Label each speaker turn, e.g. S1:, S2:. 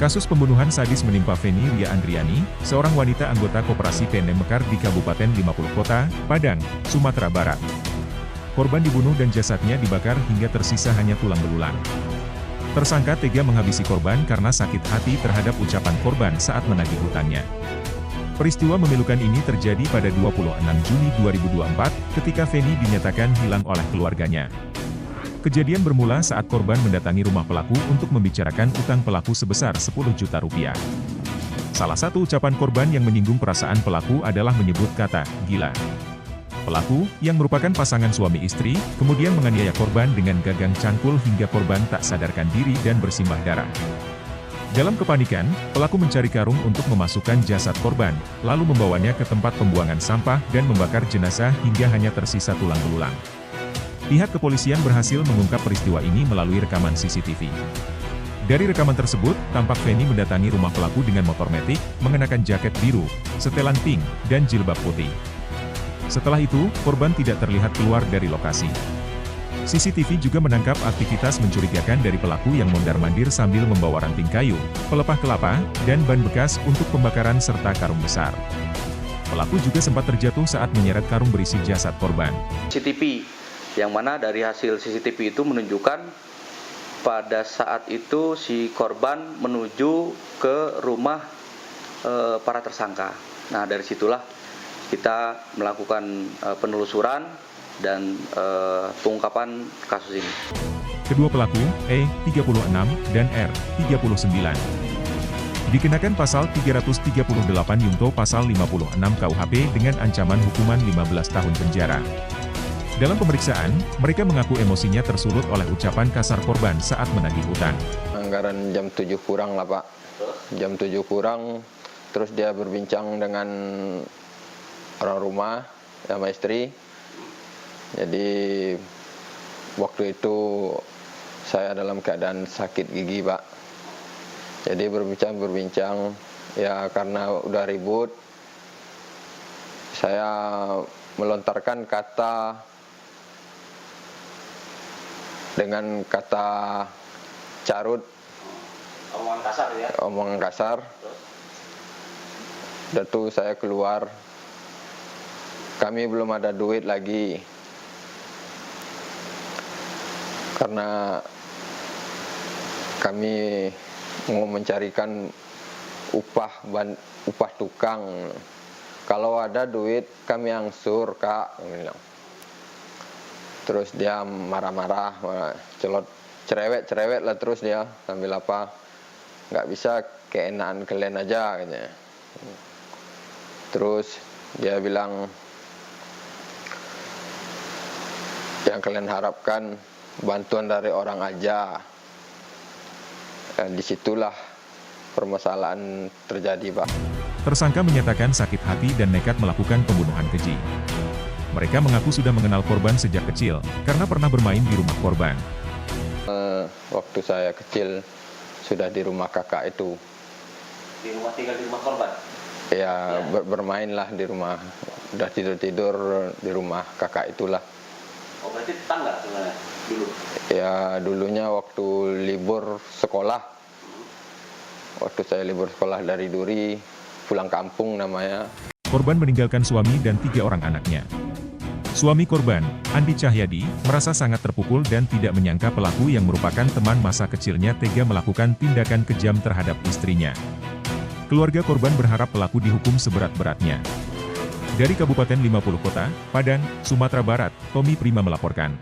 S1: Kasus pembunuhan sadis menimpa Feni Ria Andriani, seorang wanita anggota Koperasi PNM Mekar di Kabupaten 50 Kota, Padang, Sumatera Barat. Korban dibunuh dan jasadnya dibakar hingga tersisa hanya tulang belulang. Tersangka tega menghabisi korban karena sakit hati terhadap ucapan korban saat menagih hutangnya. Peristiwa memilukan ini terjadi pada 26 Juni 2024, ketika Feni dinyatakan hilang oleh keluarganya. Kejadian bermula saat korban mendatangi rumah pelaku untuk membicarakan utang pelaku sebesar 10 juta rupiah. Salah satu ucapan korban yang menyinggung perasaan pelaku adalah menyebut kata "gila". Pelaku, yang merupakan pasangan suami istri, kemudian menganiaya korban dengan gagang cangkul hingga korban tak sadarkan diri dan bersimbah darah. Dalam kepanikan, pelaku mencari karung untuk memasukkan jasad korban, lalu membawanya ke tempat pembuangan sampah dan membakar jenazah hingga hanya tersisa tulang belulang. Pihak kepolisian berhasil mengungkap peristiwa ini melalui rekaman CCTV. Dari rekaman tersebut, tampak Feni mendatangi rumah pelaku dengan motor metik, mengenakan jaket biru, setelan pink, dan jilbab putih. Setelah itu, korban tidak terlihat keluar dari lokasi. CCTV juga menangkap aktivitas mencurigakan dari pelaku yang mondar-mandir sambil membawa ranting kayu, pelepah kelapa, dan ban bekas untuk pembakaran serta karung besar. Pelaku juga sempat terjatuh saat menyeret karung berisi jasad korban.
S2: CCTV, yang mana dari hasil CCTV itu menunjukkan pada saat itu si korban menuju ke rumah para tersangka. Nah, dari situlah kita melakukan penelusuran dan pengungkapan kasus ini.
S1: Kedua pelaku, E, 36, dan R, 39, dikenakan pasal 338 Yungto pasal 56 KUHP dengan ancaman hukuman 15 tahun penjara. Dalam pemeriksaan, mereka mengaku emosinya tersulut oleh ucapan kasar korban saat menagih hutang.
S3: Anggaran jam 7 kurang lah Pak. Jam 7 kurang, terus dia berbincang dengan orang rumah sama istri. Jadi waktu itu saya dalam keadaan sakit gigi Pak. Jadi berbincang, ya karena udah ribut, saya melontarkan kata dengan kata carut,
S2: Omongan kasar ya?
S3: Omongan kasar. Dan tuh saya keluar, kami belum ada duit lagi, karena kami mau mencarikan upah tukang. Kalau ada duit kami angsur Kak, bilang. Terus dia marah-marah, cerewet lah terus dia, sambil apa, nggak bisa keenaan kalian aja katanya. Terus dia bilang, yang kalian harapkan bantuan dari orang aja. Dan disitulah permasalahan terjadi Pak.
S1: Tersangka menyatakan sakit hati dan nekat melakukan pembunuhan keji. Mereka mengaku sudah mengenal korban sejak kecil, karena pernah bermain di rumah korban.
S3: Waktu saya kecil, sudah di rumah kakak itu.
S2: Di rumah, tinggal di rumah korban?
S3: Ya, bermainlah di rumah. Udah tidur-tidur di rumah kakak itulah.
S2: Oh, berarti tetangga sebenarnya dulu?
S3: Ya, dulunya waktu libur sekolah. Waktu saya libur sekolah dari Duri, pulang kampung namanya.
S1: Korban meninggalkan suami dan 3 orang anaknya. Suami korban, Andi Cahyadi, merasa sangat terpukul dan tidak menyangka pelaku yang merupakan teman masa kecilnya tega melakukan tindakan kejam terhadap istrinya. Keluarga korban berharap pelaku dihukum seberat-beratnya. Dari Kabupaten 50 Kota, Padang, Sumatera Barat, Tommy Prima melaporkan.